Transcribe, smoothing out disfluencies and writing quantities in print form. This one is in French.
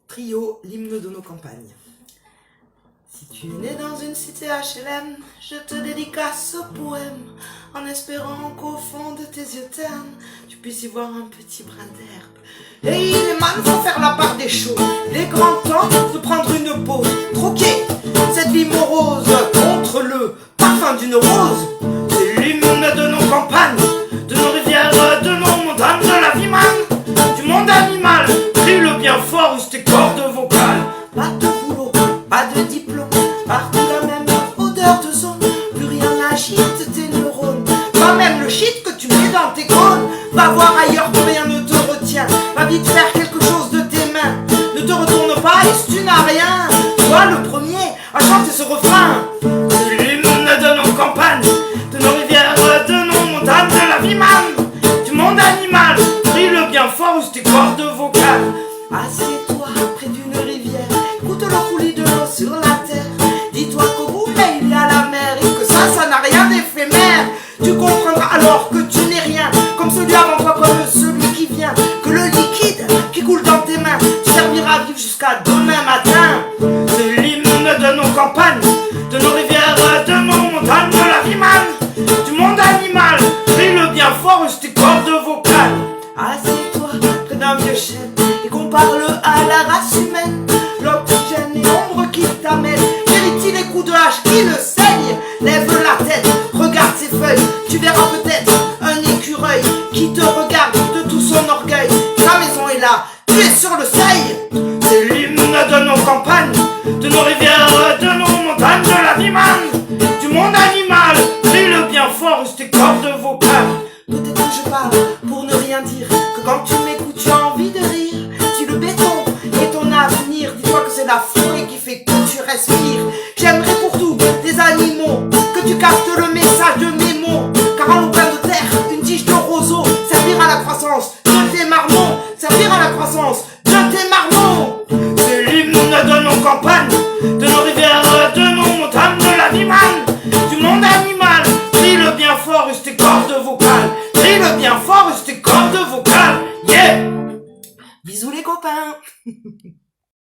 Trio, l'hymne de nos campagnes. Si tu es né dans une cité HLM, je te dédicace ce poème, en espérant qu'au fond de tes yeux ternes, tu puisses y voir un petit brin d'herbe. Et il est mal, faut faire la part des choses. Il est grand temps de prendre une pause, troquer cette vie morose contre le parfum d'une rose. C'est l'hymne de nos campagnes, de nos rivières, de nos montagnes, de la vie manne, du monde animal. Crie le bien fort ou tes cordes vocales. Pas de boulot, pas de diplôme, partout la même odeur de zone. Plus rien n'agite tes neurones, pas même le shit que tu mets dans tes cônes. Va voir ailleurs que rien ne te retient, va vite faire quelque chose de tes mains. Ne te retourne pas et si tu n'as rien, sois le premier à chanter ce refrain. C'est l'hymne de nos campagnes, de nos rivières, de nos montagnes, de la vie manne, du monde animal. Crie le bien fort ou tes cordes vocales. Assieds-toi près d'une rivière, écoute le coulis de l'eau sur la terre. Dis-toi qu'au bout là il y a la mer et que ça n'a rien d'éphémère. Tu comprendras alors que tu n'es rien, comme celui avant toi, comme celui qui vient. Que le liquide qui coule dans tes mains te servira à vivre jusqu'à demain matin. C'est l'hymne de nos campagnes, de nos rivières, de nos montagnes, de la vie manne, du monde animal. Crie le bien fort et tes cordes vocales. Assieds-toi près d'un vieux chêne et compare le à la race humaine. L'oxygène et l'ombre qui t'amène, vérifie les coups de hache qui le saignent. Lève la tête, regarde ses feuilles, tu verras peut-être un écureuil qui te regarde de tout son orgueil. Ta maison est là, tu es sur le seuil. C'est l'hymne de nos campagnes, de nos rivières, de nos montagnes, de la vie manne, du monde animal. Crie le bien fort et tes cordes vocales. Peut-être que je parle pour ne rien dire, que quand tu m'écoutes tu as envie de rire. Si le béton est ton avenir, dis-toi que c'est la forêt qui fait que tu respires. J'aimerais pour tous les animaux que tu captes le message de mes mots, car en plein de terre, une tige de roseau servira à la croissance de tes marmots, servira à la croissance de tes marmots. C'est l'hymne de nos campagnes, de nos rivières, de nos montagnes, de la vie manne, du monde animal. Crie le bien fort et tes cordes vocales. Crie le bien fort et tes cordes vocales. Yeah! Bisous les copains.